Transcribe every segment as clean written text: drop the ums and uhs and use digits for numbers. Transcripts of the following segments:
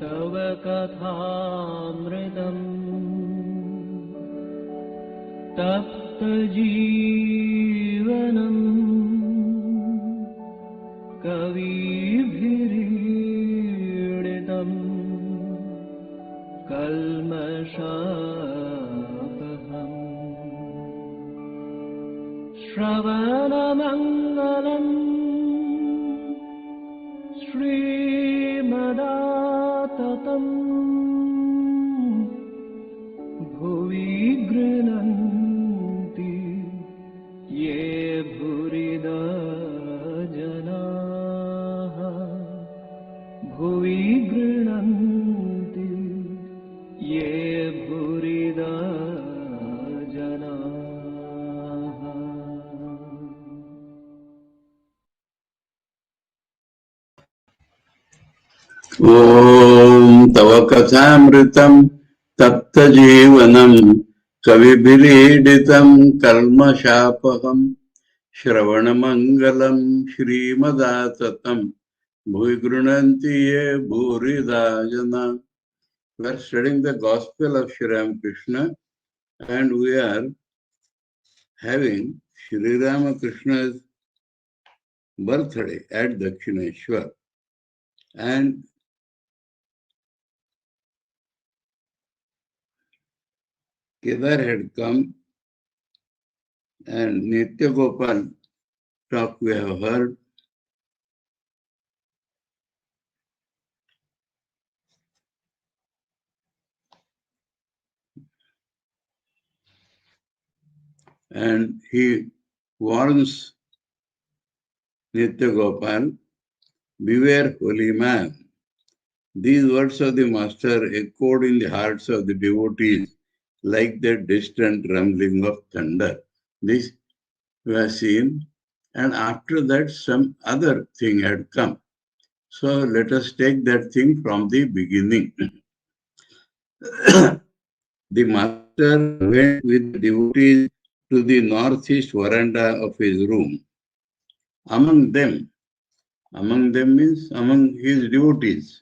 तव कथामृतम् तप्तजीवनम् कविभिरीडितम् कल्मषापहम् श्रवणमङ्गलम् श्रीमदाततम् भुवि गृह्णन्ति ये भूरिदा जनाः भुवि गृह्णन्ति ये भूरिदा जनाः। ॐ तव कथामृतं तप्तजीवनं कविभिरीडितं कल्मषापहं श्रवणमङ्गलं श्रीमदाततं भुवि गृह्णन्ति ये भूरिदा जना. We are studying the Gospel of Sri Ramakrishna and we are having Sri Ramakrishna's birthday at Dakshineshwar. And Kedar had come and Nitya Gopal talk we have heard. And he warns Nitya Gopal, beware holy man. These words of the master echoed in the hearts of the devotees like the distant rumbling of thunder. This we have seen, and after that some other thing had come. So let us take that thing from the beginning. The master went with the devotees to the northeast veranda of his room. Among them means among his devotees.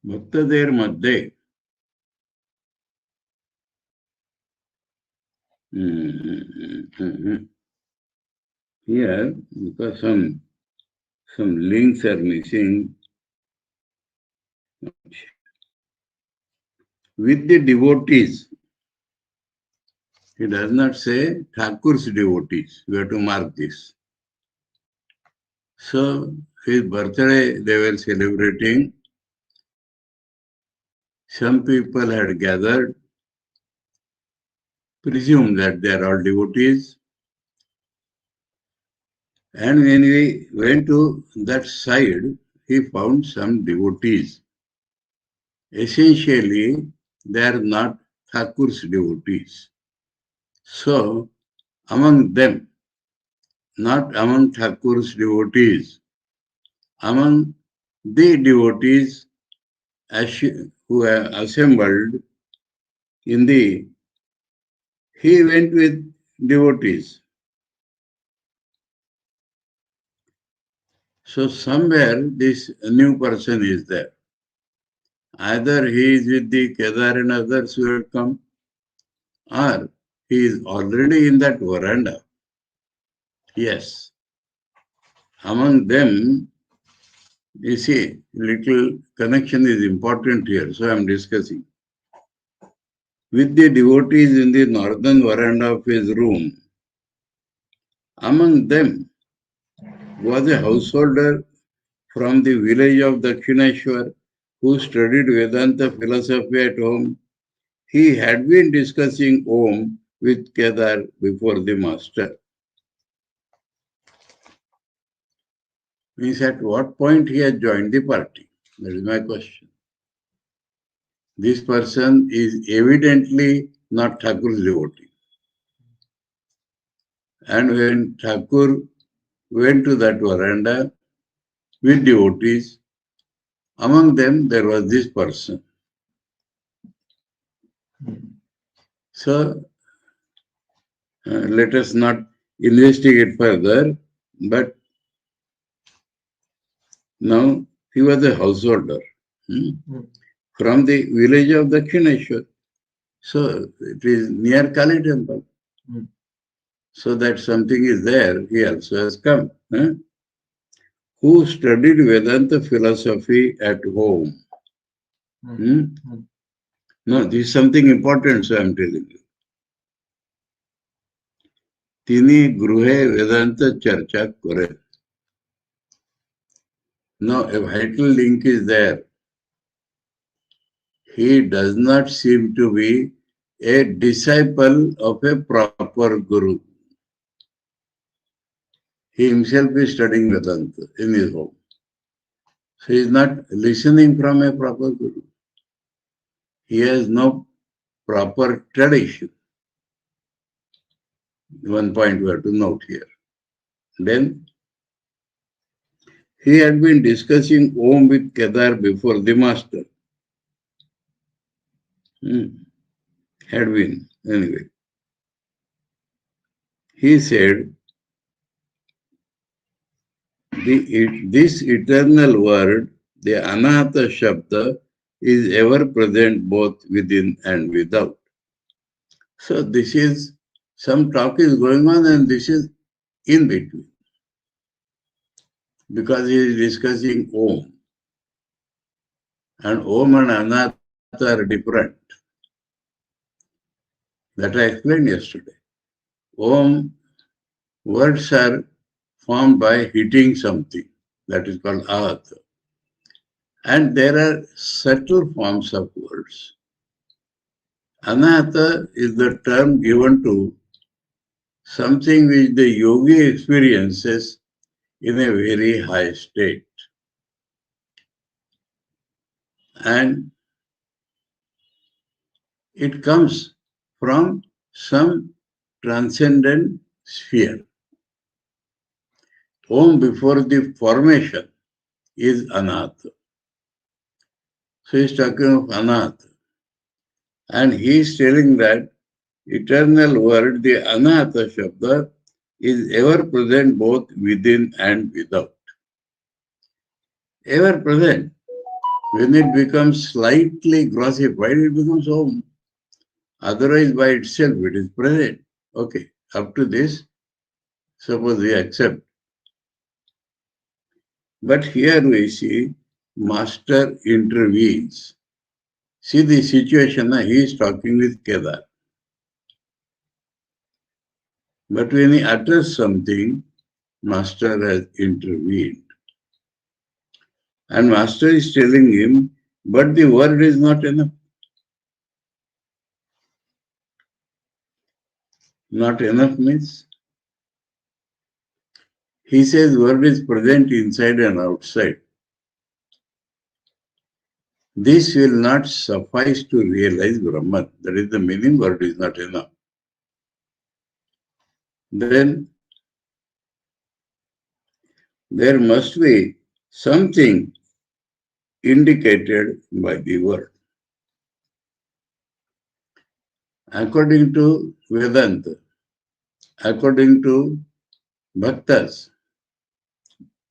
Bhaktader Madhye. Here, because some links are missing. With the devotees. He does not say Thakur's devotees. We have to mark this. So, his birthday they were celebrating. Some people had gathered, presumed that they are all devotees. And when we went to that side, he found some devotees. Essentially, they are not Thakur's devotees. So, among them, not among Thakur's devotees, among the devotees who are assembled in the, he went with devotees. So somewhere this new person is there. Either he is with the Kedar and others who have come, or he is already in that veranda. Yes. Among them, you see, little connection is important here, so I am discussing. With the devotees in the northern veranda of his room, among them was a householder from the village of Dakshineshwar who studied Vedanta philosophy at home. He had been discussing Om with Kedar before the master. Means at what point he has joined the party? That is my question. This person is evidently not Thakur's devotee. And when Thakur went to that veranda with devotees, among them there was this person. So let us not investigate further, but now he was a householder from the village of Dakshineshwar. So it is near Kali temple. So that something is there, he also has come. Who studied Vedanta philosophy at home. No, this is something important, so I am telling you. Tini Gruhe Vedanta Charcha Kore. Now, a vital link is there. He does not seem to be a disciple of a proper guru. He himself is studying Vedanta in his home. So he is not listening from a proper guru. He has no proper tradition. One point we have to note here. Then he had been discussing Om with Kedar before the master. Had been, anyway. He said, this eternal word, the Anahata Shabda, is ever present both within and without. So this is, some talk is going on and this is in between. Because he is discussing Om. And Om and Anahata are different. That I explained yesterday. Om words are formed by hitting something. That is called Ahata. And there are subtle forms of words. Anahata is the term given to something which the yogi experiences in a very high state. And it comes from some transcendent sphere. Om before the formation is Anahata. So he is talking of Anahata. And he is telling that eternal word, the Anahata Shabda, is ever present both within and without. Ever present. When it becomes slightly grossified, it becomes Om. Otherwise, by itself, it is present. Okay, up to this, suppose we accept. But here we see Master intervenes. See the situation, he is talking with Kedar. But when he utters something, Master has intervened. And Master is telling him, but the word is not enough. Not enough means? He says word is present inside and outside. This will not suffice to realize Brahman. That is the meaning, word is not enough. Then there must be something indicated by the word. According to Vedanta, according to Bhaktas,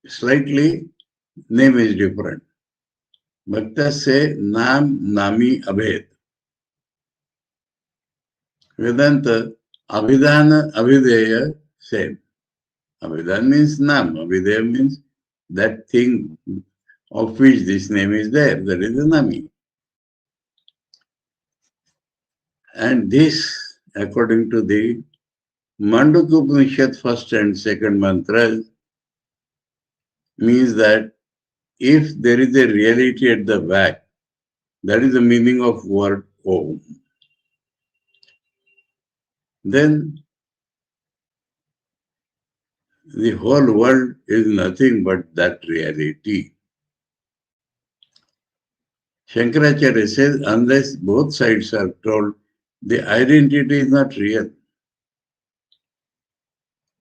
slightly name is different. Bhaktas say Nam, Nami, Abhed. Vedanta, Abhidhana, Abhideya, same. Abhidhana means Nam, Abhideya means that thing of which this name is there, that is the Nami. And this, according to the Mandukya Upanishad first and second mantras, means that if there is a reality at the back, that is the meaning of word Om. Then the whole world is nothing but that reality. Shankaracharya says, unless both sides are told, the identity is not real.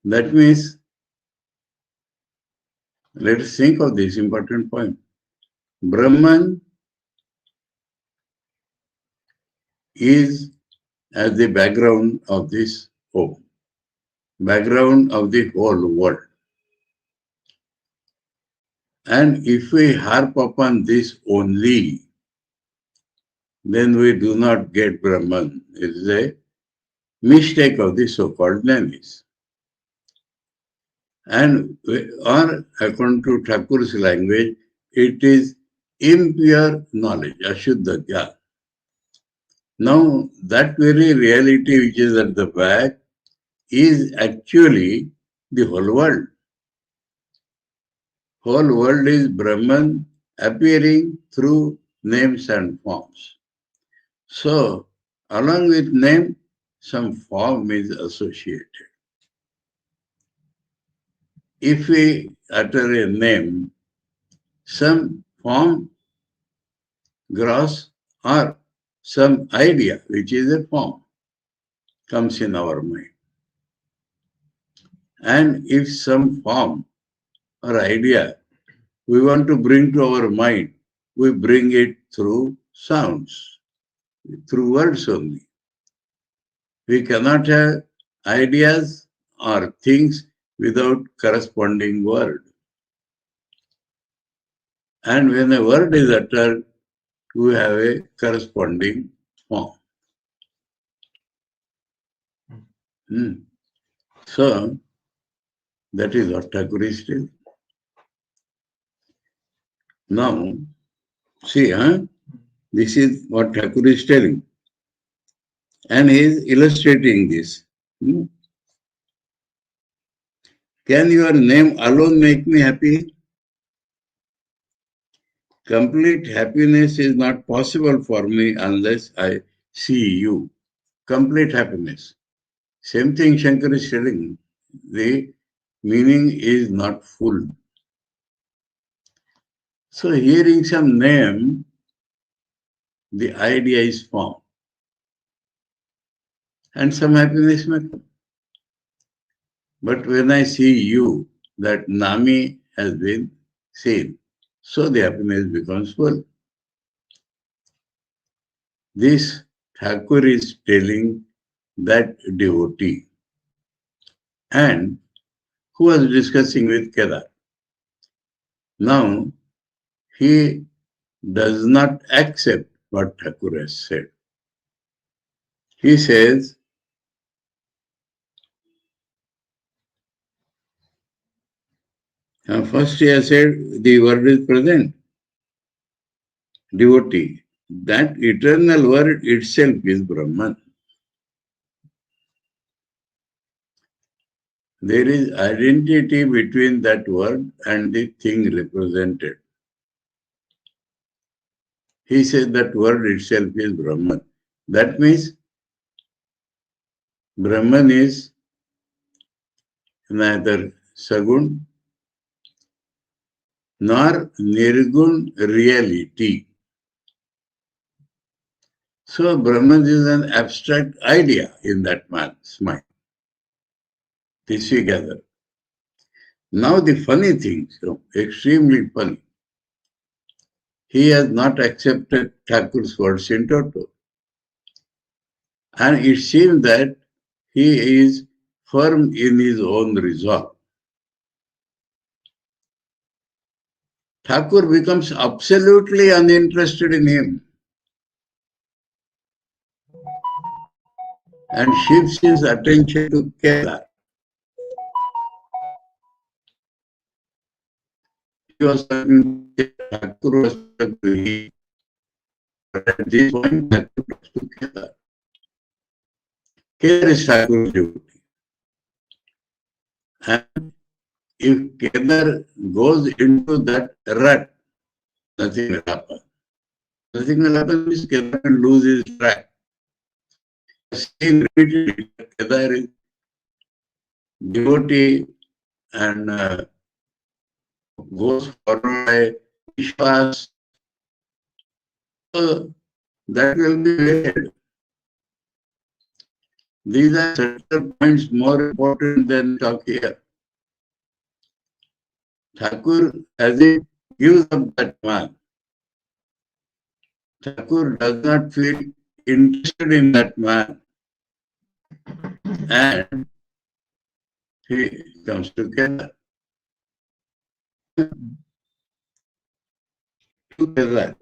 That means, let us think of this important point. Brahman is as the background of this Om. background of the whole world. And if we harp upon this only, then we do not get Brahman. It is a mistake of the so-called names. And or according to Thakur's language, it is impure knowledge, Ashuddha Gyan. Now, that very reality which is at the back is actually the whole world. Whole world is Brahman appearing through names and forms. So, along with name, some form is associated. If we utter a name, some form, gross, or some idea, which is a form, comes in our mind. And if some form or idea we want to bring to our mind, we bring it through sounds, through words only. We cannot have ideas or things without corresponding word. And when a word is uttered, we have a corresponding form. So, that is what Thakur is telling. Now, see, this is what Thakur is telling. And he is illustrating this. Can your name alone make me happy? Complete happiness is not possible for me unless I see you. Complete happiness. Same thing Shankar is telling. The meaning is not full. So hearing some name, the idea is formed. And some happiness may come. But when I see you, that Nami has been seen. So the happiness becomes full. This Thakur is telling that devotee. And who was discussing with Kedar. Now, he does not accept what Thakur has said. He says, first he has said the word is present. Devotee. That eternal word itself is Brahman. There is identity between that word and the thing represented. He said that word itself is Brahman. That means Brahman is neither Sagun nor Nirgun reality. So Brahman is an abstract idea in that man's mind. This we gather. Now the funny thing, extremely funny, he has not accepted Thakur's words in toto. And it seems that he is firm in his own resolve. Thakur becomes absolutely uninterested in him and shifts his attention to Kedar. He was talking to Thakur, was talking to him. But at this point, Thakur talks to Kedar. Kedar is Thakur's devotee. And if Kedar goes into that rut, nothing will happen. Nothing will happen means Kedar will lose his track. Seen repeatedly, Kedar is devotee and goes forward by Vishwas. So that will be varied. These are certain points more important than talk here. Thakur, as he gives up that man, Thakur does not feel interested in that man. And he comes together. Together.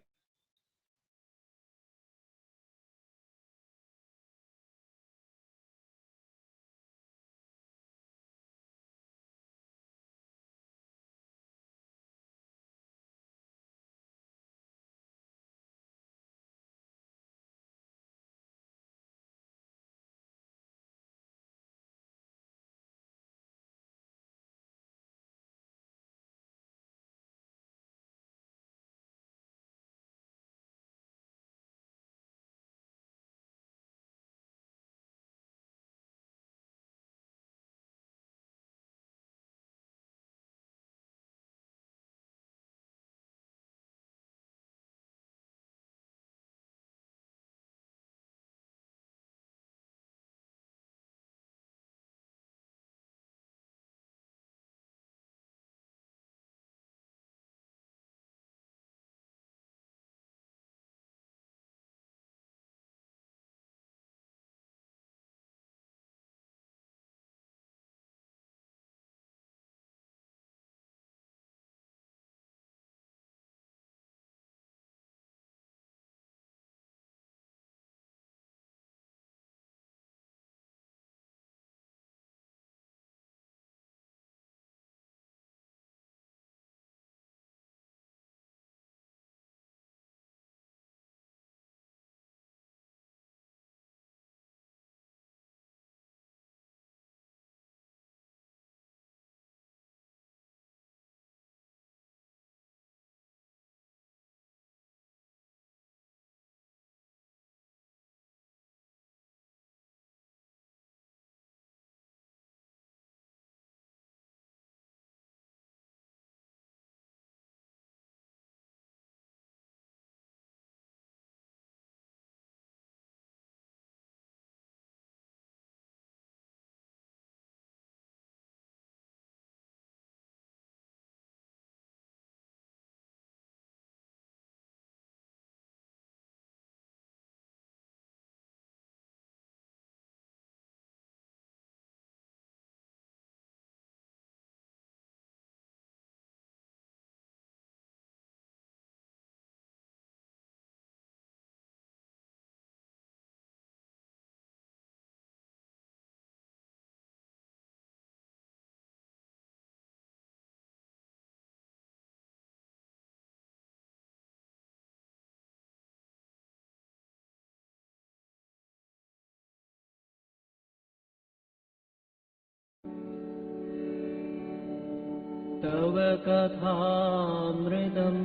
तव कथामृतम्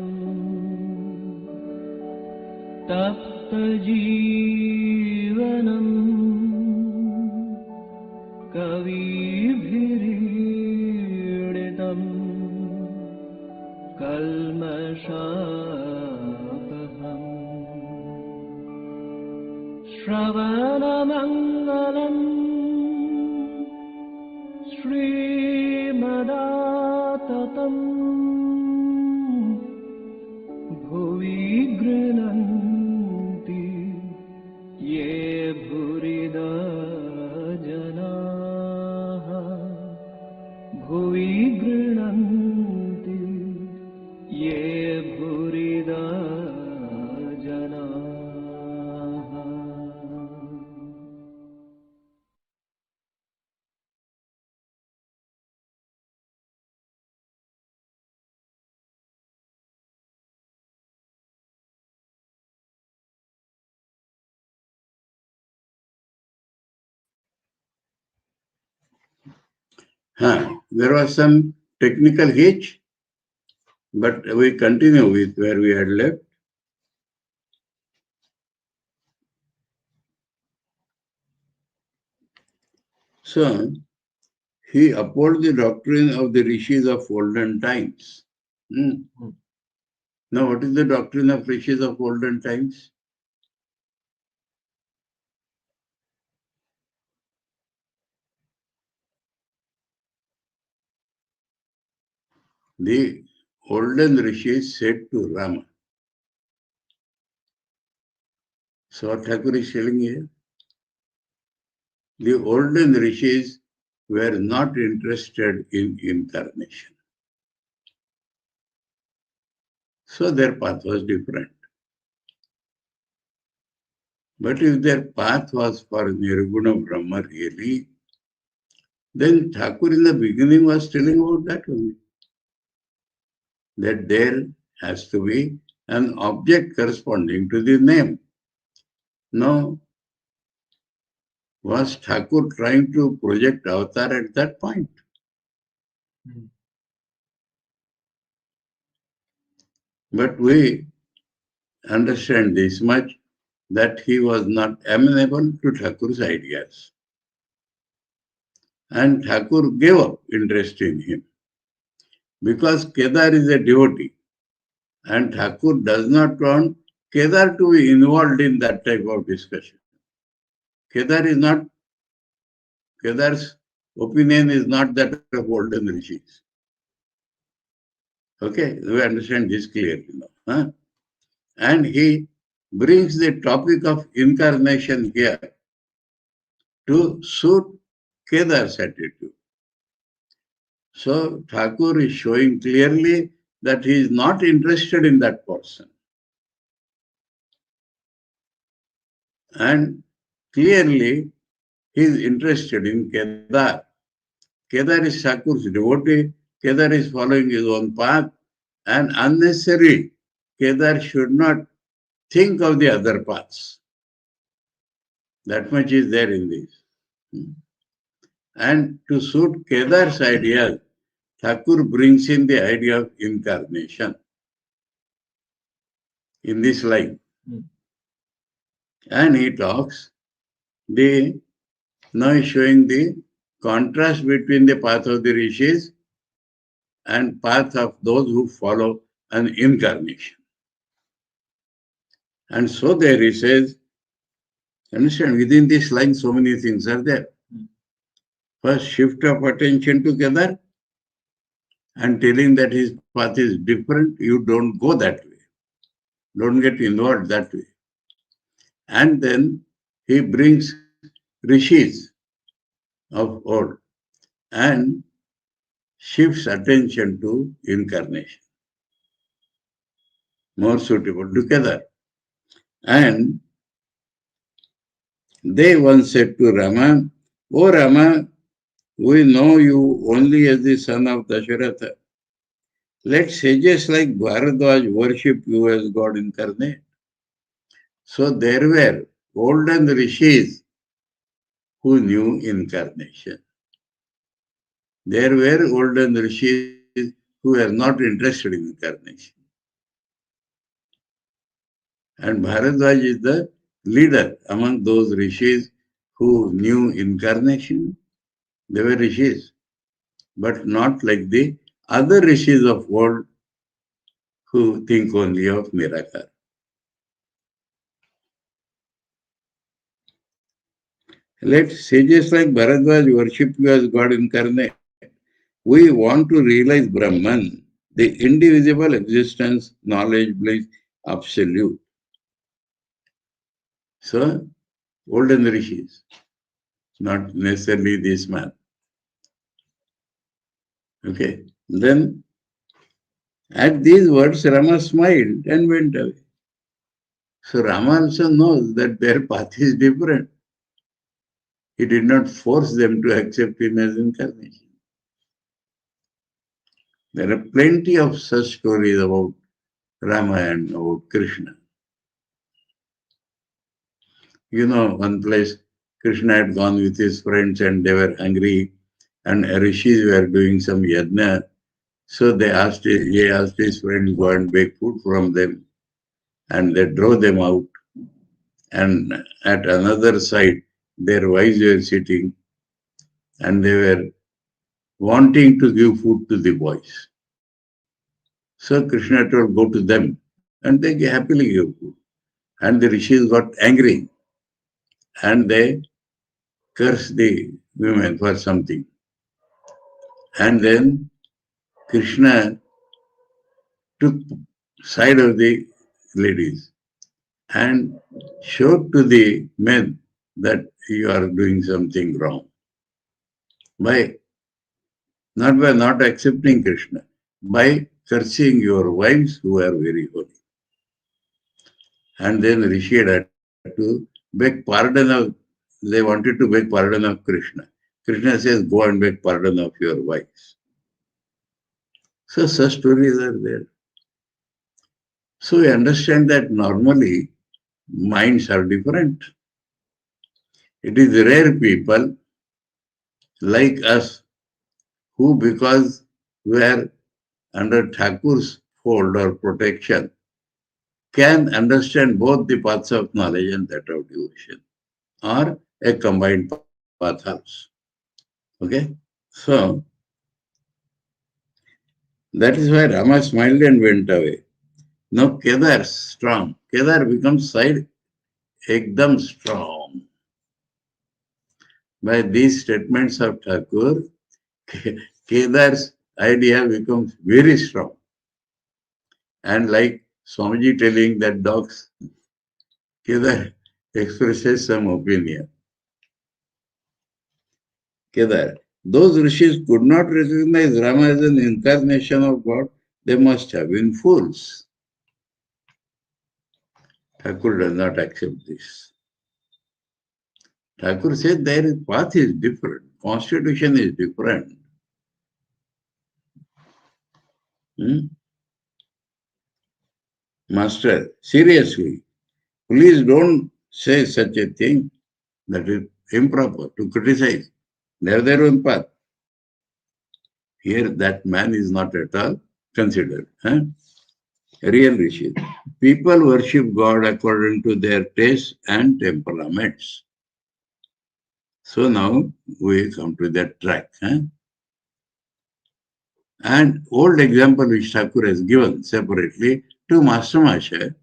तप्तजीवनम् कविभिरीडितम् कल्मषापहम् श्रवणमङ्गलम् श्रीमदाततम् भुवि गृह्णन्ति ये भूरिदा जनाः भुवि गृह्णन्ति ये भूरिदा जनाः. There was some technical hitch, but we continue with where we had left. So, he upholds the doctrine of the rishis of olden times. Now, what is the doctrine of rishis of olden times? The olden rishis said to Rama. So what Thakur is telling here? The olden rishis were not interested in incarnation. So their path was different. But if their path was for Nirguna Brahma really, then Thakur in the beginning was telling about that only. That there has to be an object corresponding to the name. Now, was Thakur trying to project avatar at that point? But we understand this much, that he was not amenable to Thakur's ideas. And Thakur gave up interest in him. Because Kedar is a devotee. And Thakur does not want Kedar to be involved in that type of discussion. Kedar's opinion is not that of olden rishis. Okay, we understand this clearly now. Huh? And he brings the topic of incarnation here to suit Kedar's attitude. So Thakur is showing clearly that he is not interested in that person. And clearly he is interested in Kedar. Kedar is Thakur's devotee. Kedar is following his own path. And unnecessarily, Kedar should not think of the other paths. That much is there in this. And to suit Kedar's ideas, Thakur brings in the idea of incarnation in this line. And he talks, now he's showing the contrast between the path of the rishis and path of those who follow an incarnation. And so there he says, understand, within this line so many things are there. First, shift of attention to Kedar and telling that his path is different, you don't go that way. Don't get involved that way. And then he brings rishis of old and shifts attention to incarnation. More suitable together. And they once said to Rama, "O Rama, we know you only as the son of Dasharatha. Let sages like Bharadwaj worship you as God incarnate." So there were olden rishis who knew incarnation. There were olden rishis who were not interested in incarnation. And Bharadwaj is the leader among those rishis who knew incarnation. They were rishis, but not like the other rishis of old who think only of Nirakar. Let sages like Bharadwaj worship you as God incarnate. We want to realize Brahman, the indivisible existence, knowledge, bliss, absolute. So, olden rishis, not necessarily this man. Okay. Then, at these words, Rama smiled and went away. So, Rama also knows that their path is different. He did not force them to accept him as incarnation. There are plenty of such stories about Rama and about Krishna. You know, one place Krishna had gone with his friends and they were hungry and rishis were doing some yajna. So he asked his friend to go and bake food from them. And they drove them out. And at another side, their wives were sitting and they were wanting to give food to the boys. So Krishna told, go to them, and they happily gave food. And the rishis got angry and they cursed the women for something. And then Krishna took side of the ladies and showed to the men that you are doing something wrong. by not by not accepting Krishna, by cursing your wives who are very holy. And then Rishi had to beg pardon of, they wanted to beg pardon of Krishna. Krishna says, go and beg pardon of your wives. So such stories are there. So we understand that normally minds are different. It is rare people like us who, because we are under Thakur's fold or protection, can understand both the paths of knowledge and that of devotion, or a combined path also. Okay? So, that is why Rama smiled and went away. Now Kedar strong. Kedar becomes side ekdam strong. By these statements of Thakur, Kedar's idea becomes very strong. And like Swamiji telling that dogs, Kedar expresses some opinion. Kedar, those rishis could not recognize Rama as an incarnation of God. They must have been fools. Thakur does not accept this. Thakur said their path is different, constitution is different. Master, seriously, please don't say such a thing. That is improper to criticize. They have their own path. Here, that man is not at all considered. Real rishis. People worship God according to their tastes and temperaments. So now we come to that track. And old example which Thakur has given separately to Master Masha,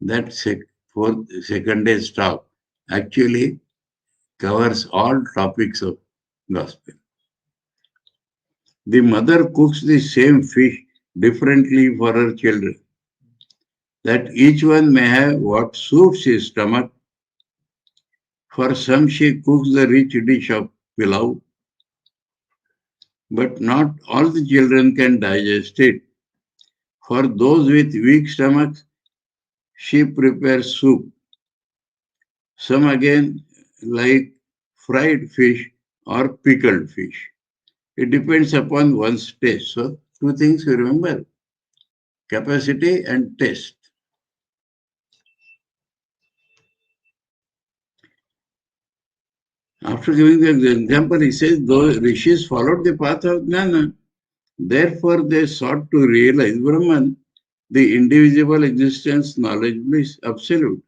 that second day's talk actually covers all topics of gospel. The mother cooks the same fish differently for her children, that each one may have what suits his stomach. For some she cooks the rich dish of pilau, but not all the children can digest it. For those with weak stomachs, she prepares soup. Some again like fried fish or pickled fish. It depends upon one's taste. So, two things you remember, capacity and taste. After giving the example, he says, those rishis followed the path of jnana. Therefore, they sought to realize Brahman, the indivisible existence, knowledge, bliss, absolute.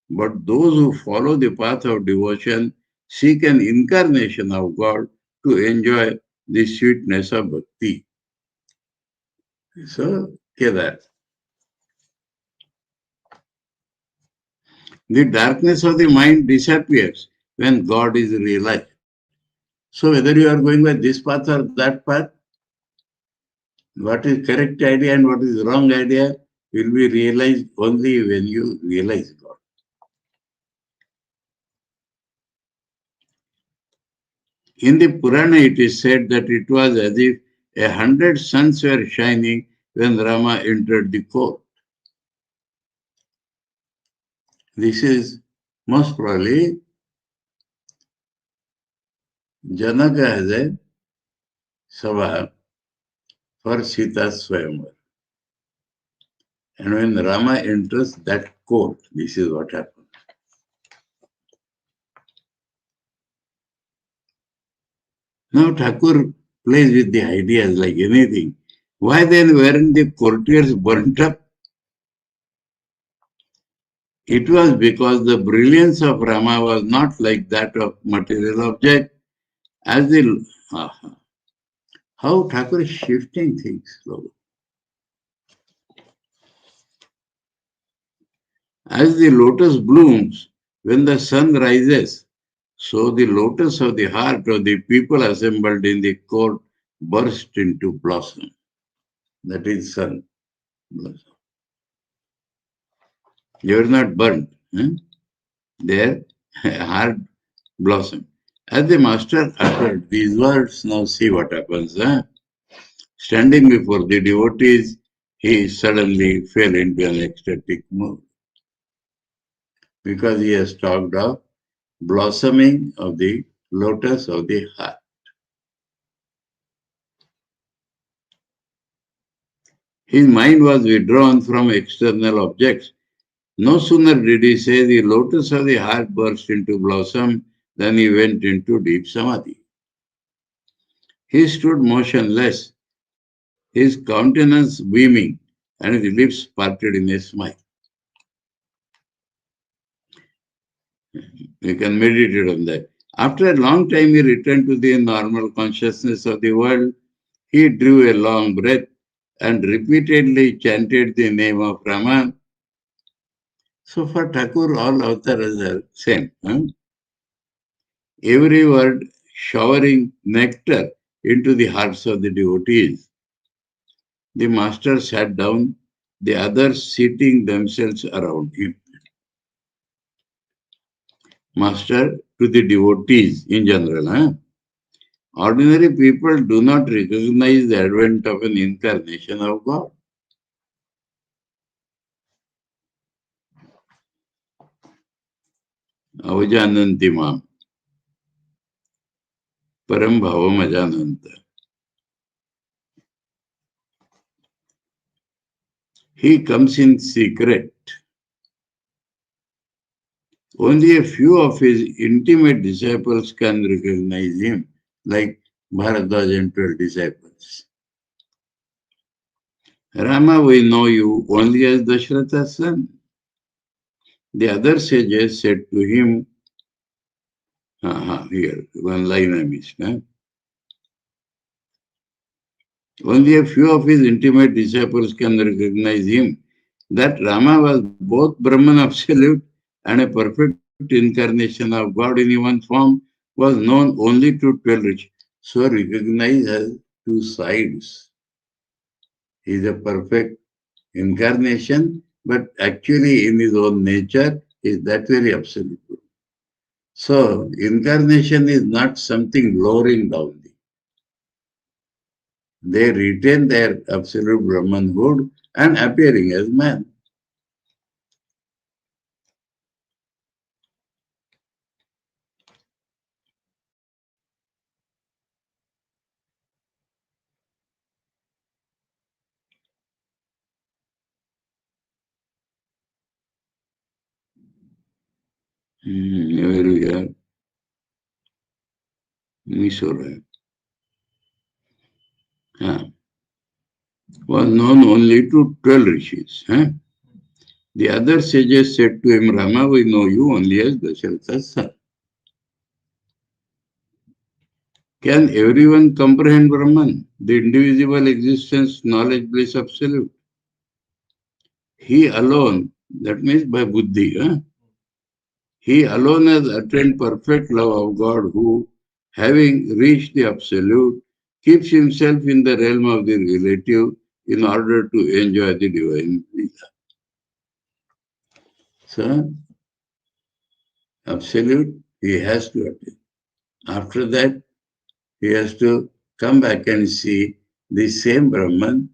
But those who follow the path of devotion seek an incarnation of God to enjoy the sweetness of bhakti. So, Kedar. The darkness of the mind disappears when God is realized. So, whether you are going by this path or that path, what is correct idea and what is wrong idea will be realized only when you realize God. In the Purana, it is said that it was as if 100 suns were shining when Rama entered the court. This is most probably Janaka has a sabha for Sita's Swayamvar. And when Rama enters that court, this is what happens. Now Thakur plays with the ideas like anything. Why then weren't the courtiers burnt up? It was because the brilliance of Rama was not like that of material object. As the how Thakur is shifting things slowly. As the lotus blooms when the sun rises, so the lotus of the heart of the people assembled in the court burst into blossom. That is sun blossom. You are not burnt. Their heart blossom. As the master uttered these words, now see what happens. Standing before the devotees, he suddenly fell into an ecstatic mood because he has talked of blossoming of the lotus of the heart. His mind was withdrawn from external objects. No sooner did he say the lotus of the heart burst into blossom than he went into deep samadhi. He stood motionless, his countenance beaming, and his lips parted in a smile. You can meditate on that. After a long time, he returned to the normal consciousness of the world. He drew a long breath and repeatedly chanted the name of Rama. So for Thakur, all avatars are same. Every word showering nectar into the hearts of the devotees. The master sat down, the others seating themselves around him. Master to the devotees in general. Ordinary people do not recognize the advent of an incarnation of God. Avajananti mam. Param bhavam ajananta. He comes in secret. Only a few of his intimate disciples can recognize him, like Bharadwaj and 12 disciples. Rama, we know you only as Dashratha's son. The other sages said to him, here, one line I missed. Only a few of his intimate disciples can recognize him. That Rama was both Brahman absolute and a perfect incarnation of God in human form was known only to 12 rishis. So recognized as two sides. He is a perfect incarnation, but actually in his own nature is that very absolute. So incarnation is not something lowering down. They retain their absolute Brahmanhood and appearing as man. Where we are? Mysore. Was known only to 12 rishis. The other sages said to him, Rama, we know you only as Dasharatha's son. Can everyone comprehend Brahman, the indivisible existence, knowledge, bliss, absolute? He alone, that means by buddhi, he alone has attained perfect love of God who, having reached the absolute, keeps himself in the realm of the relative in order to enjoy the divine Leela. So, absolute, he has to attain. After that, he has to come back and see the same Brahman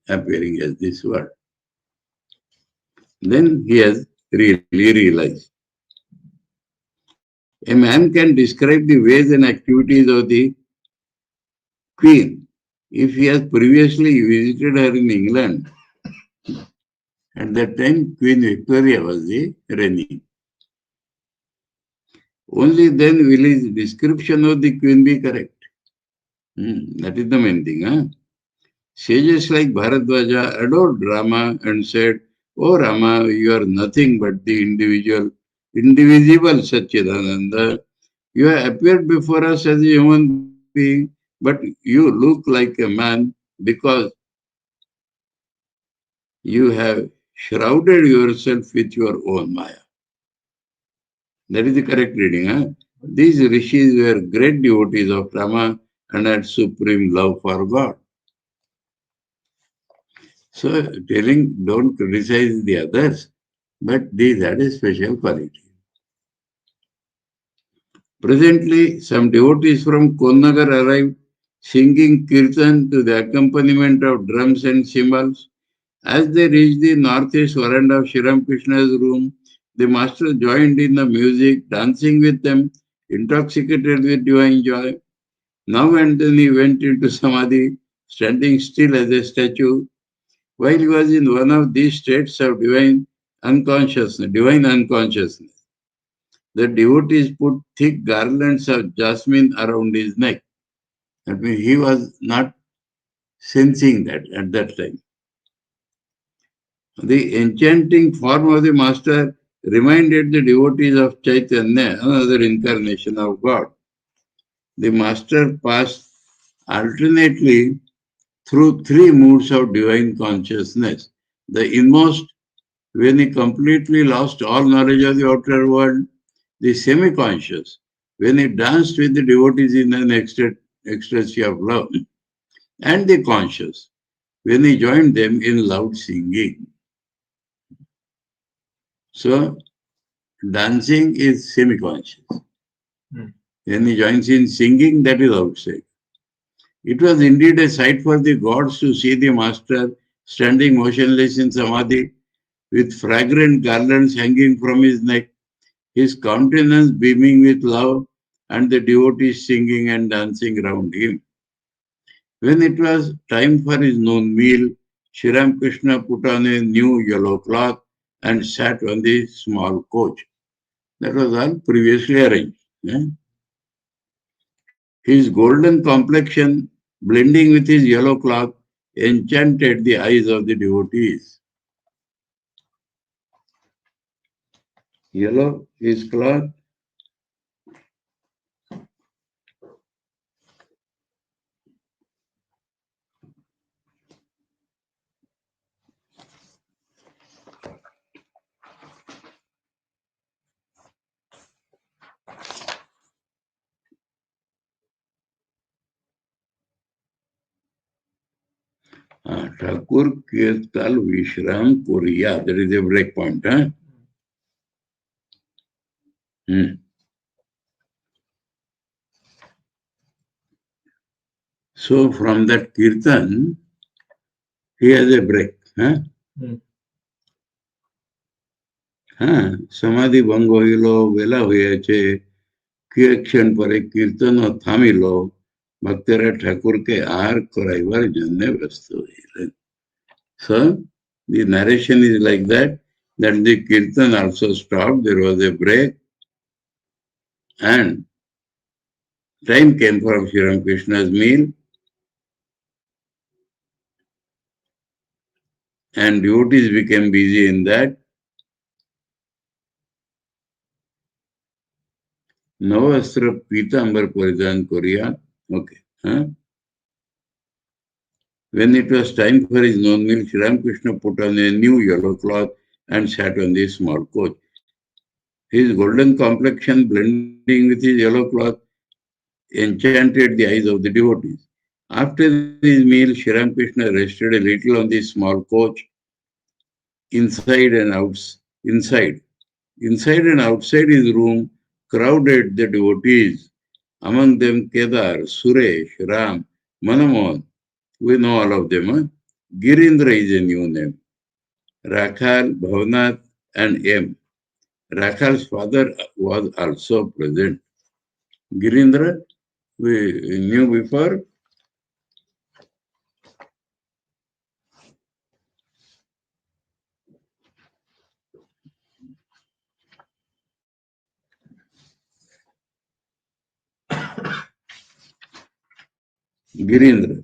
appearing as this word. Then he has really realized. A man can describe the ways and activities of the Queen if he has previously visited her in England. At that time, Queen Victoria was the reigning. Only then will his description of the Queen be correct. That is the main thing. Sages like Bharadwaja adored Rama and said, "Oh Rama, you are nothing but the indivisible Satchidananda. You have appeared before us as a human being, but you look like a man because you have shrouded yourself with your own Maya." That is the correct reading. These rishis were great devotees of Rama and had supreme love for God. So telling, don't criticize the others, but these had a special quality. Presently, some devotees from Konnagar arrived, singing kirtan to the accompaniment of drums and cymbals. As they reached the northeast veranda of Sri Ramakrishna's room, the master joined in the music, dancing with them, intoxicated with divine joy. Now and then he went into samadhi, standing still as a statue. While he was in one of these states of divine unconsciousness, the devotees put thick garlands of jasmine around his neck. That means he was not sensing that at that time. The enchanting form of the master reminded the devotees of Chaitanya, another incarnation of God. The master passed alternately through three moods of divine consciousness. The inmost, when he completely lost all knowledge of the outer world; the semi-conscious, when he danced with the devotees in an ecstasy of love; and the conscious, when he joined them in loud singing. So, dancing is semi-conscious. When he joins in singing, that is outside. It was indeed a sight for the gods to see the master standing motionless in samadhi, with fragrant garlands hanging from his neck, his countenance beaming with love, and the devotees singing and dancing round him. When it was time for his noon meal, Sri Ramakrishna put on a new yellow cloth and sat on the small coach. That was all previously arranged. His golden complexion, blending with his yellow cloth, enchanted the eyes of the devotees. Yellow is cloth. Thakur Kirtal Vishram Korea. That is a break point. So from that kirtan, he has a break. સમાધિ ભંગ હોઈલો વેલા હોયા છે કે ક્ષણ પરે કીર્તન થામીલો ભક્તરા ઠાકુર કે R કરાઈવાર જનને વ્યસ્ત હોઈલે. So the narration is like that the kirtan also stopped, there was a break, and time came for Sri Ramakrishna's meal, and devotees became busy in that. Navastra Pitambar Paridan Korea. Okay. When it was time for his noon meal, Sri Ramakrishna put on a new yellow cloth and sat on the small coach. His golden complexion, blending with his yellow cloth, enchanted the eyes of the devotees. After his meal, Sri Ramakrishna rested a little on the small coach, inside and outside his room, crowded the devotees. Among them Kedar, Suresh, Ram, Manamohan. We know all of them. Girindra is a new name. Rakhal, Bhavanath, and M. Rakhal's father was also present. Girindra, we knew before. Girindra.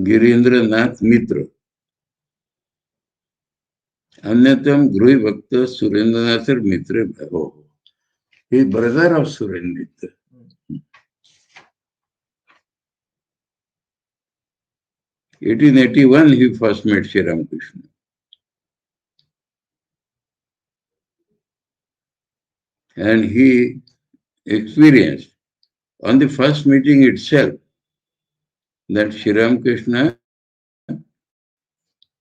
Girindranath Mitra. Anyatam Grui Bhakta Surendranath Mitra. He is brother of Surendra. In 1881, he first met Sri Ramakrishna. And he experienced on the first meeting itself that Sri Ramakrishna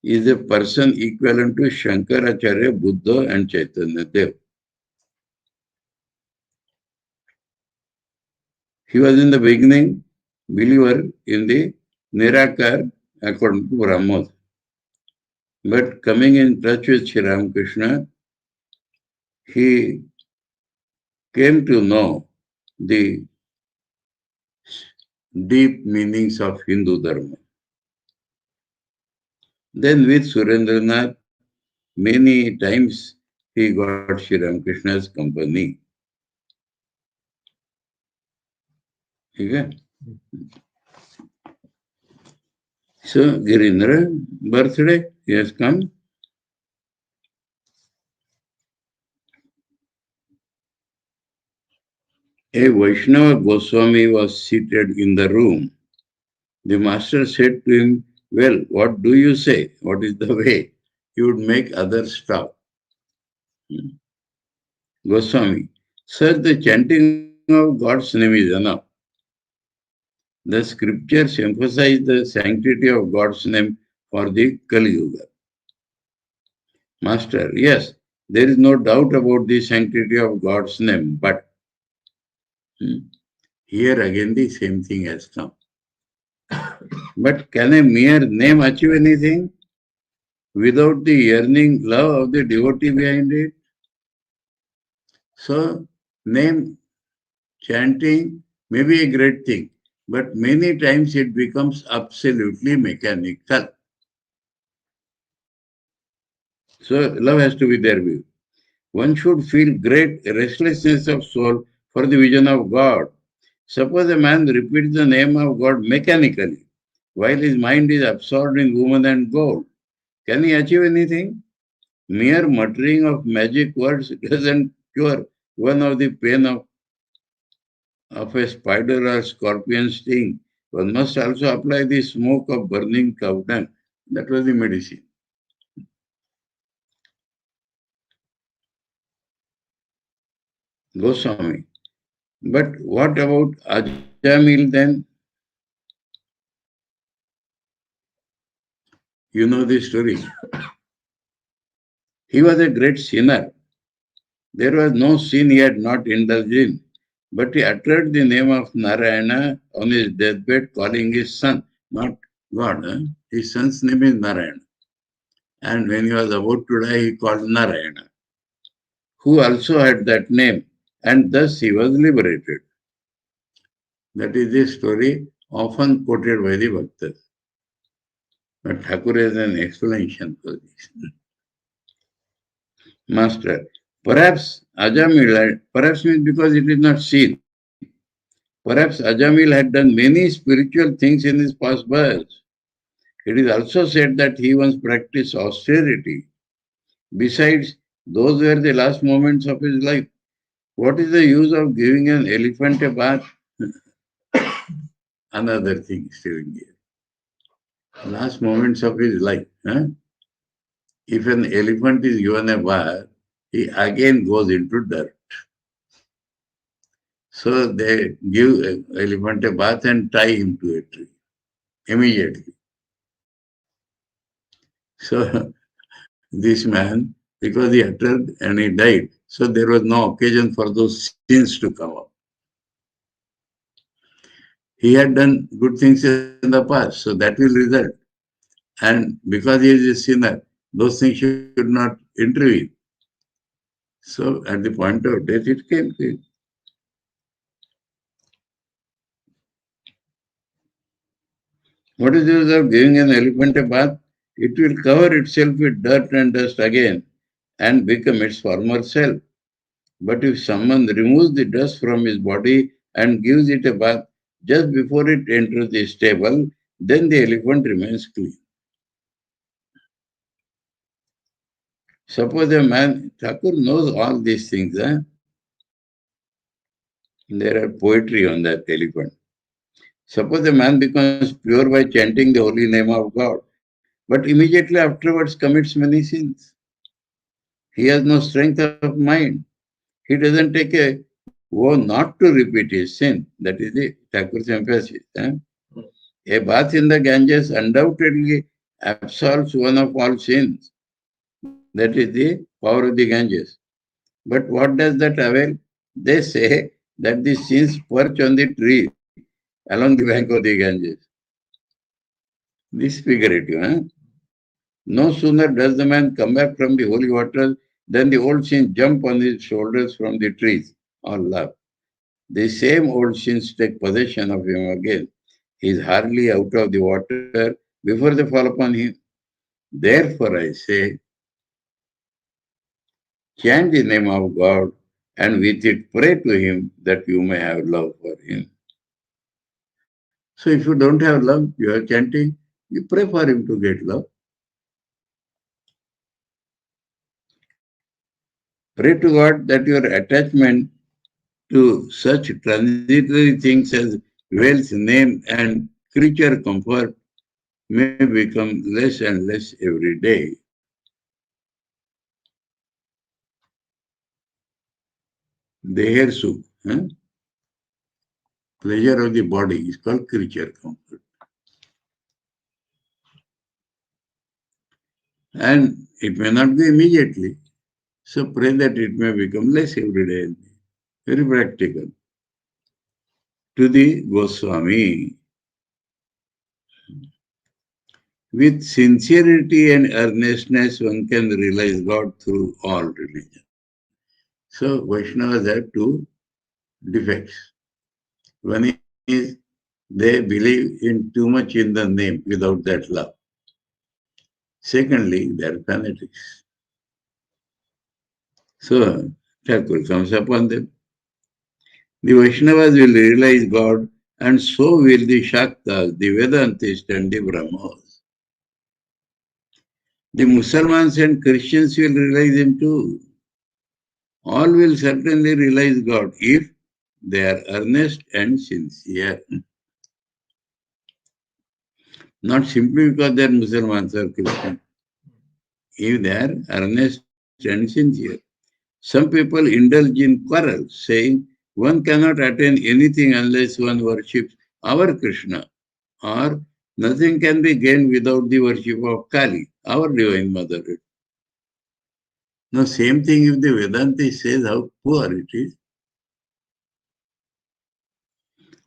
is a person equivalent to Shankaracharya, Buddha, and Chaitanya Dev. He was in the beginning believer in the Nirakar according to Brahma. But coming in touch with Sri Ramakrishna, he came to know the deep meanings of Hindu Dharma. Then with Surendranath, many times he got Sri Ramakrishna's company. Okay? So Girindra, birthday, he has come. A Vaishnava Goswami was seated in the room. The master said to him, "Well, what do you say? What is the way you would make others stop?" Goswami, "Sir, the chanting of God's name is enough. The scriptures emphasize the sanctity of God's name for the Kali Yuga." Master, "Yes, there is no doubt about the sanctity of God's name, but here again the same thing has come. But can a mere name achieve anything without the yearning love of the devotee behind it?" So, name chanting may be a great thing, but many times it becomes absolutely mechanical. So, love has to be there with you. One should feel great restlessness of soul for the vision of God. Suppose a man repeats the name of God mechanically, while his mind is absorbed in woman and gold. Can he achieve anything? Mere muttering of magic words doesn't cure one of the pain of a spider or scorpion sting. One must also apply the smoke of burning cow dung. That was the medicine. Goswami. But what about Ajamil then? You know the story. He was a great sinner. There was no sin he had not indulged in. But he uttered the name of Narayana on his deathbed, calling his son, not God. His son's name is Narayana. And when he was about to die, he called Narayana, who also had that name, and thus he was liberated. That is the story often quoted by the Bhaktas. But Thakur has an explanation for this. Master, perhaps Ajamil, perhaps means because it is not seen. Perhaps Ajamil had done many spiritual things in his past births. It is also said that he once practiced austerity. Besides, those were the last moments of his life. What is the use of giving an elephant a bath? Another thing still here. Last moments of his life. If an elephant is given a bath, he again goes into dirt. So they give an elephant a bath and tie him to a tree immediately. So this man, because he uttered and he died, so there was no occasion for those sins to come up. He had done good things in the past, so that will result. And because he is a sinner, those things should not intervene. So at the point of death, it came to him. What is the use of giving an elephant a bath? It will cover itself with dirt and dust again and become its former self. But if someone removes the dust from his body and gives it a bath just before it enters the stable, then the elephant remains clean. Suppose a man, Thakur knows all these things. There are poetry on that elephant. Suppose a man becomes pure by chanting the holy name of God, but immediately afterwards commits many sins. He has no strength of mind. He doesn't take a vow not to repeat his sin. That is the Thakur's emphasis. A bath in the Ganges undoubtedly absolves one of all sins. That is the power of the Ganges. But what does that avail? They say that the saints perch on the tree along the bank of the Ganges. This figurative, huh? No sooner does the man come back from the holy waters than the old saints jump on his shoulders from the trees or laugh. The same old saints take possession of him again. He is hardly out of the water before they fall upon him. Therefore, I say, chant the name of God and with it pray to him that you may have love for him. So if you don't have love, you are chanting, you pray for him to get love. Pray to God that your attachment to such transitory things as wealth, name, and creature comfort may become less and less every day. Deher sukh, pleasure of the body is called creature comfort. And it may not be immediately. So pray that it may become less every day. Very practical. To the Goswami, with sincerity and earnestness, one can realize God through all religion. So Vaishnavas have two defects. One is they believe in too much in the name without that love. Secondly, they are fanatics. So Thakur comes upon them. The Vaishnavas will realize God, and so will the Shaktas, the Vedantists, and the Brahmas. The Muslims and Christians will realize Him too. All will certainly realize God if they are earnest and sincere. Not simply because they are Muslims or Christians. If they are earnest and sincere. Some people indulge in quarrels, saying one cannot attain anything unless one worships our Krishna, or nothing can be gained without the worship of Kali, our divine mother. Now, same thing if the Vedanta says how poor it is.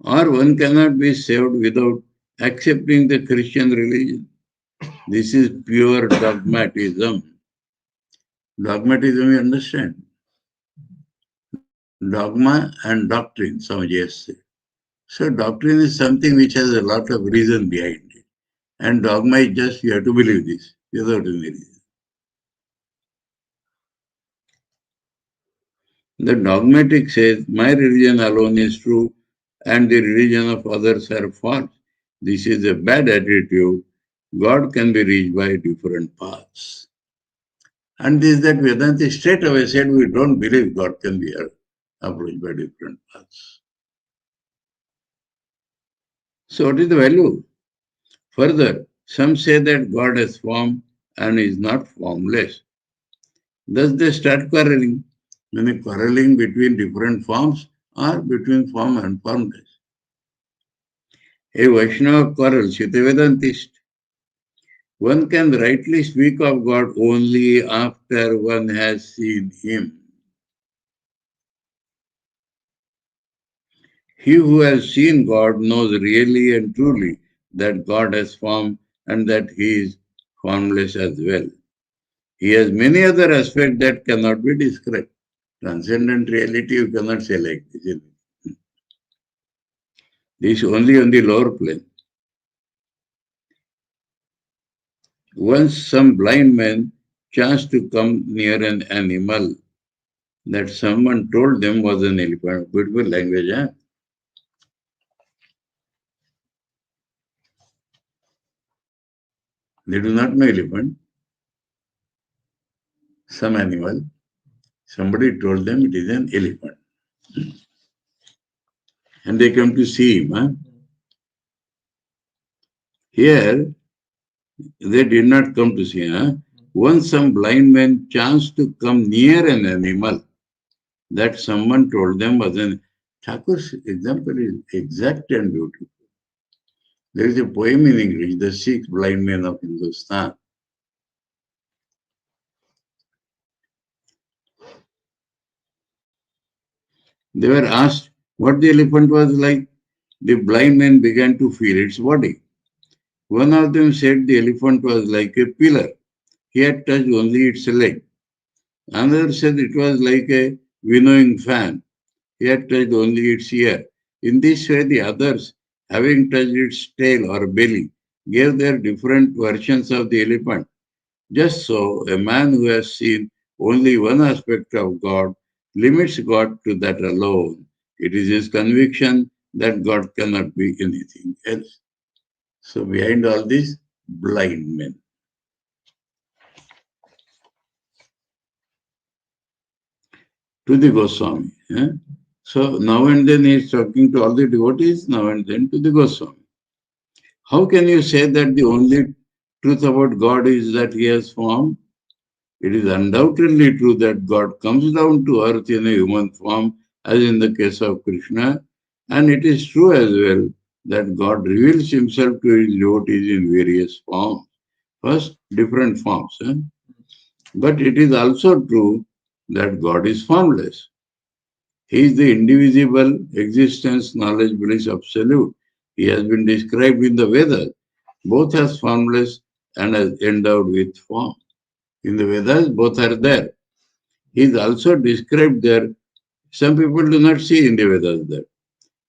Or one cannot be saved without accepting the Christian religion. This is pure dogmatism. Dogmatism, you understand? Dogma and doctrine, some just say. So doctrine is something which has a lot of reason behind it. And dogma is just you have to believe this without any reason. The dogmatic says, my religion alone is true and the religion of others are false. This is a bad attitude. God can be reached by different paths. And this that Vedanta straight away said, we don't believe God can be approached by different paths. So what is the value? Further, some say that God has form and is not formless. Thus they start quarreling. Meaning quarreling between different forms or between form and formless. A Vaishnava quarrels with a Vedantist. One can rightly speak of God only after one has seen Him. He who has seen God knows really and truly that God has form and that He is formless as well. He has many other aspects that cannot be described. Transcendent reality you cannot say like this. This is only on the lower plane. Once some blind men chanced to come near an animal that someone told them was an elephant. Beautiful language, huh? They do not know elephant. Some animal. Somebody told them it is an elephant. And they come to see him. Huh? Here, they did not come to see him. Huh? Once some blind men chanced to come near an animal that someone told them was an... Thakur's example is exact and beautiful. There is a poem in English, The Six Blind Men of Hindustan. They were asked what the elephant was like. The blind man began to feel its body. One of them said the elephant was like a pillar. He had touched only its leg. Another said it was like a winnowing fan. He had touched only its ear. In this way, the others, having touched its tail or belly, gave their different versions of the elephant. Just so, a man who has seen only one aspect of God limits God to that alone. It is his conviction that God cannot be anything else. So, behind all this, blind men. To the Goswami. So, now and then he is talking to all the devotees, now and then to the Goswami. How can you say that the only truth about God is that he has form? It is undoubtedly true that God comes down to earth in a human form, as in the case of Krishna, and it is true as well that God reveals himself to his devotees in various forms. First, different forms. But it is also true that God is formless. He is the indivisible existence, knowledge, bliss, absolute. He has been described in the Vedas, both as formless and as endowed with form. In the Vedas, both are there. He is also described there. Some people do not see in the Vedas that.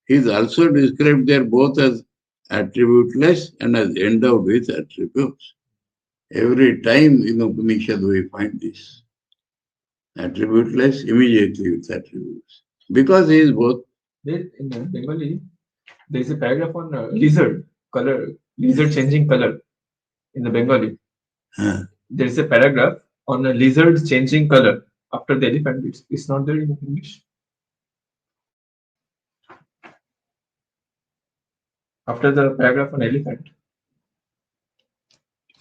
He is also described there both as attributeless and as endowed with attributes. Every time in Upanishad we find this. Attributeless immediately with attributes. Because he is both. There in Bengali, there is a paragraph on lizard color, lizard changing color in the Bengali. There is a paragraph on a lizard changing color after the elephant. It's not there in English. After the paragraph on elephant.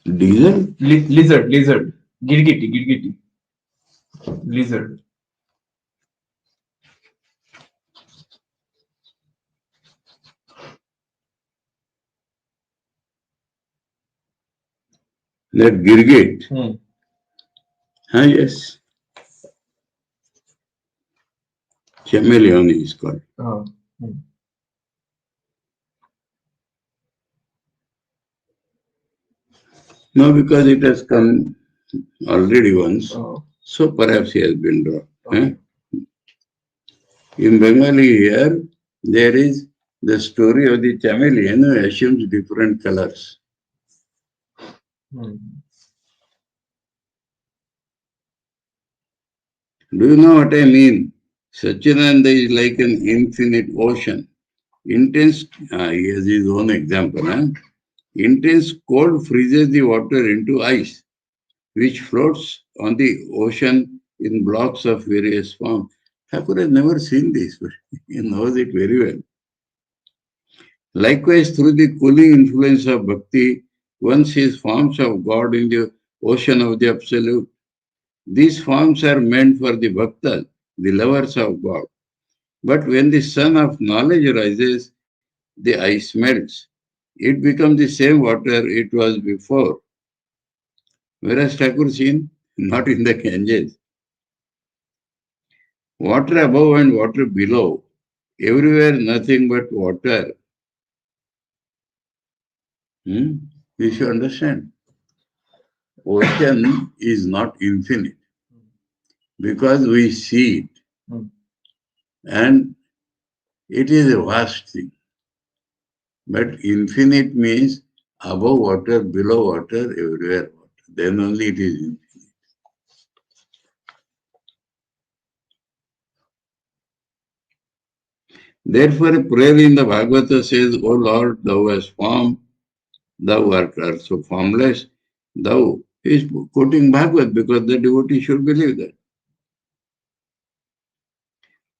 Lizard? Lizard. Girgiti. Lizard. That Girgit. Yes. Chameleon is called. No, because it has come already once. So perhaps he has been dropped. In Bengali here, there is the story of the chameleon who assumes different colors. Do you know what I mean? Satchidananda is like an infinite ocean. Intense, he has his own example. Intense cold freezes the water into ice, which floats on the ocean in blocks of various forms. Thakur has never seen this, but he knows it very well. Likewise, through the cooling influence of bhakti, one sees forms of God in the ocean of the Absolute. These forms are meant for the bhaktas, the lovers of God. But when the sun of knowledge rises, the ice melts. It becomes the same water it was before. Whereas Thakur seen, not in the Ganges. Water above and water below. Everywhere nothing but water. We should understand. Ocean is not infinite because we see it. And it is a vast thing. But infinite means above water, below water, everywhere water. Then only it is infinite. Therefore, a prayer in the Bhagavata says, O Lord, thou hast form, thou art also formless, thou. He is quoting Bhagavad because the devotee should believe that.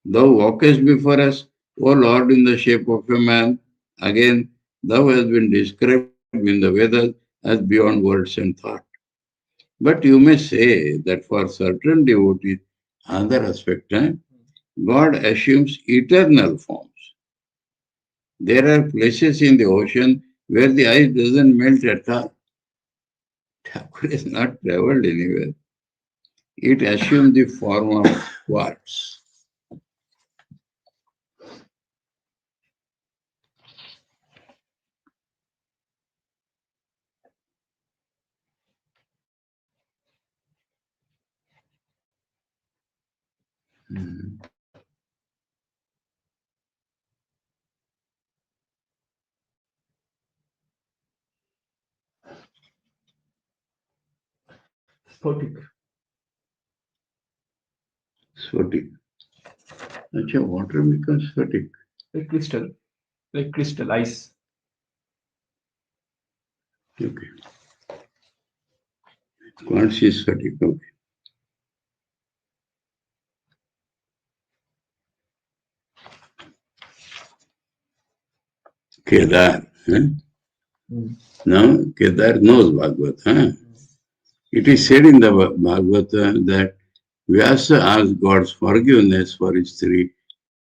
Thou walkest before us, O Lord, in the shape of a man. Again, thou hast been described in the Vedas as beyond words and thought. But you may say that for certain devotees, another aspect, God assumes eternal forms. There are places in the ocean where the ice doesn't melt at all. Thakur has not traveled anywhere. It assumes the form of quartz. Sphotic. Sphotic. Acha, water becomes sphotic. Like crystal, ice. Okay. Quartz is sphotic. Okay. Kedar. Now, Kedar knows Bhagavad. It is said in the Bhagavata that Vyasa asked God's forgiveness for his 3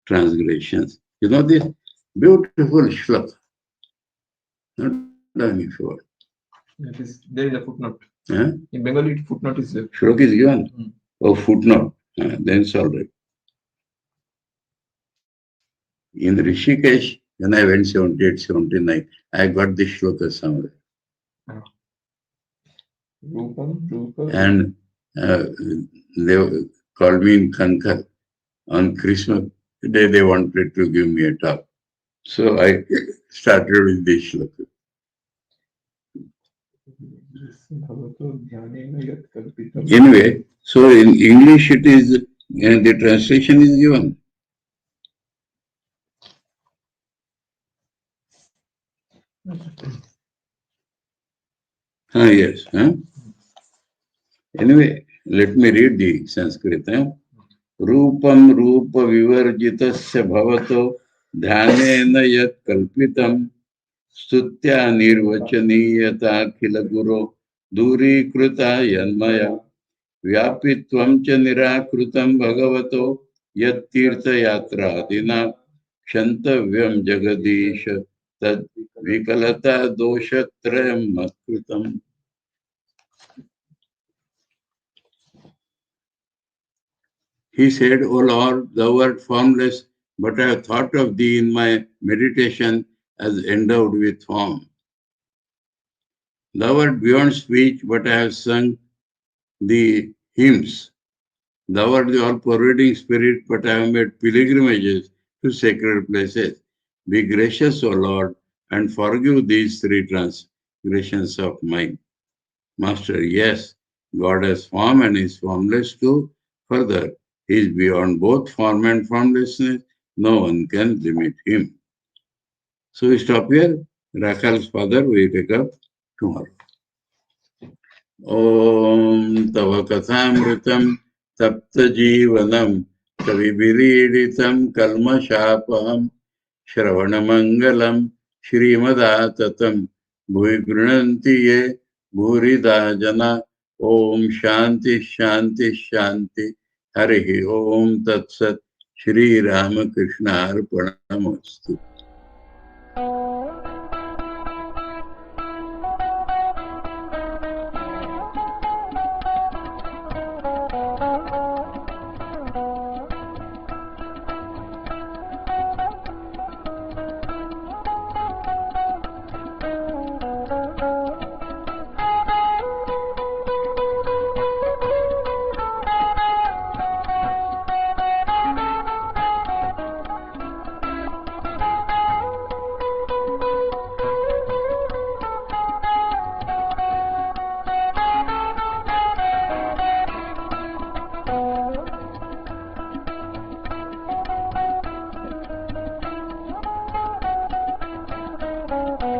transgressions. You know this beautiful shlok. Not done before. It is there in the footnote. Huh? In Bengali, footnote is there. Shlok is given? Oh, footnote. Then it's all right. In Rishikesh, when I went 78, 79, I got this shloka somewhere. And they called me in Kankar. On Christmas Day, they wanted to give me a talk. So I started with this shloka. Anyway, so in English it is, the translation is given. Yes. Anyway, let me read the Sanskrit. Rupam rupa vivarjitasya bhavato dhyanena yat kalpitam stutya nirvachaniyata khila guru duri kruta yanmaya vyapitvam cha nirakrutam bhagavato yat tirtha yatra adina kshantavyam jagadisha tad vikalata doshatrayam matkritam. He said, O Lord, thou art formless, but I have thought of thee in my meditation as endowed with form. Thou art beyond speech, but I have sung the hymns. Thou art the all-pervading spirit, but I have made pilgrimages to sacred places. Be gracious, O Lord, and forgive these 3 transgressions of mine. Master, yes, God has form and is formless too. Further, he is beyond both form and formlessness. No one can limit him. So we stop here. Rakhal's father, we take up tomorrow. Om Tava Kathāmritam Tapta Jivanam Kavibirīditam Kalmashāpaham Shravanamangalam Shrimadaatatam Bhuvi Grunanti Ye Bhurida Jana Om Shanti Shanti Shanti Harihi Om Tat Sat Sri Ramakrishna Arpanamastu.